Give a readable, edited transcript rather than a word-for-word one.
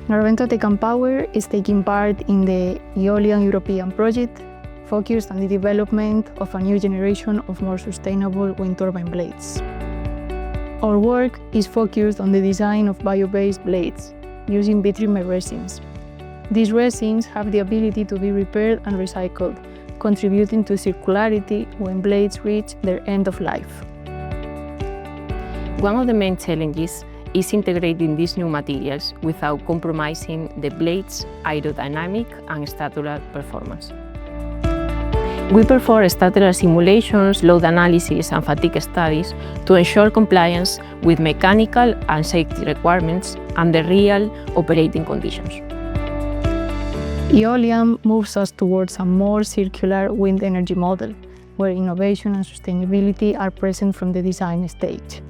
Norvento Tech and Power is taking part in the EOLIAN European project, focused on the development of a new generation of more sustainable wind turbine blades. Our work is focused on the design of bio-based blades using Vitrimer resins. These resins have the ability to be repaired and recycled, contributing to circularity when blades reach their end of life. One of the main challenges is integrating these new materials without compromising the blade's aerodynamic and structural performance. We perform structural simulations, load analysis, and fatigue studies to ensure compliance with mechanical and safety requirements under real operating conditions. EOLIAN moves us towards a more circular wind energy model, where innovation and sustainability are present from the design stage.